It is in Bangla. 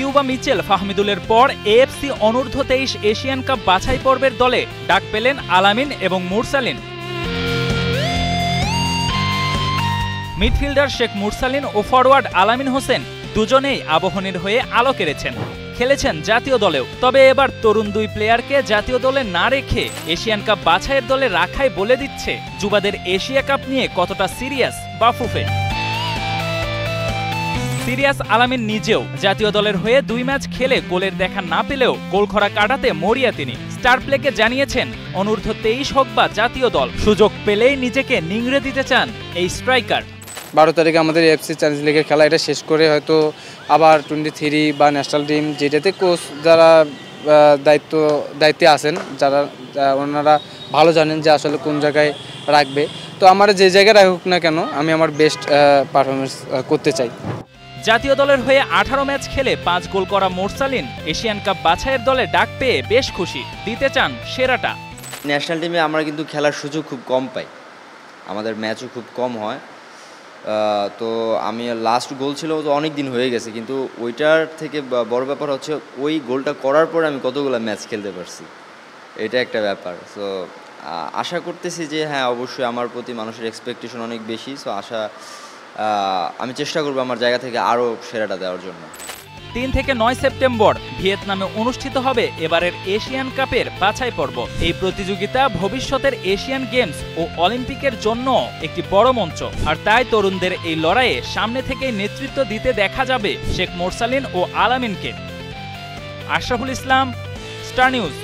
কিউবা মিচেল ফাহমিদুলের পর এএফসি অনূর্ধ্ব 23 এশিয়ান কাপ বাছাই পর্বের দলে ডাক পেলেন আলামিন এবং মুরসালিন। মিডফিল্ডার শেখ মুরসালিন ও ফরওয়ার্ড আলামিন হোসেন দুজনেই আবাহনীর হয়ে আলো কেড়েছেন, খেলেছেন জাতীয় দলেও। তবে এবার তরুণ দুই প্লেয়ারকে জাতীয় দলে না রেখে এশিয়ান কাপ বাছাইয়ের দলে রাখাই বলে দিচ্ছে যুবাদের এশিয়া কাপ নিয়ে কতটা সিরিয়াস বাফুফে। সিরিয়াস আলামিন নিজেও জাতীয় দলের হয়ে 2 ম্যাচ খেলে গোলের দেখা না পেলেও গোলখরা কাটাতে মরিয়া তিনি। স্টার প্লেকে জানিয়েছেন অনূর্ধ্ব 23 হোক বা জাতীয় দল, সুযোগ পেলেই নিজেকে নিংড়ে দিতে চান এই স্ট্রাইকার। 12 তারিখে আমাদের এফসি চ্যাম্পিয়ন্স লিগের খেলা, এটা শেষ করে হয়তো আবার 23 বা ন্যাশনাল টিম, যেটাতে কোচ যারা দায়িত্বে আছেন, যারা ওনারা ভালো জানেন যে আসলে কোন জায়গায় রাখবে। তো আমার যে জায়গায় রাখুক না কেন, আমি আমার বেস্ট পারফরমেন্স করতে চাই। জাতীয় দলের হয়ে 18 ম্যাচ খেলে 5 গোল করা মুরসালিন এশিয়ান কাপ বাছাইয়ের দলে ডাক পেয়ে বেশ খুশি, দিতে চান সেরাটা। ন্যাশনাল টিমে আমরা কিন্তু খেলার সুযোগ খুব কম পাই, আমাদের ম্যাচও খুব কম হয়। তো আমি লাস্ট গোল ছিল তো অনেক দিন হয়ে গেছে, কিন্তু ওইটার থেকে বড় ব্যাপার হচ্ছে ওই গোলটা করার পরে আমি কতগুলো ম্যাচ খেলতে পারছি, এটা একটা ব্যাপার। সো আশা করতেছি যে হ্যাঁ, অবশ্যই আমার প্রতি মানুষের এক্সপেকটেশন অনেক বেশি। সো আমি চেষ্টা করব আমার জায়গা থেকে আরও সেরাটা দেওয়ার জন্য। 3 থেকে 9 সেপ্টেম্বর ভিয়েতনামে অনুষ্ঠিত হবে এবারের এশিয়ান কাপের বাছাই পর্ব। এই প্রতিযোগিতা ভবিষ্যতের এশিয়ান গেমস ও অলিম্পিকের জন্য একটি বড় মঞ্চ, আর তাই তরুণদের এই লড়াইয়ে সামনে থেকেই নেতৃত্ব দিতে দেখা যাবে শেখ মুরসালিন ও আলামিনকে। Ashraful Islam, star news.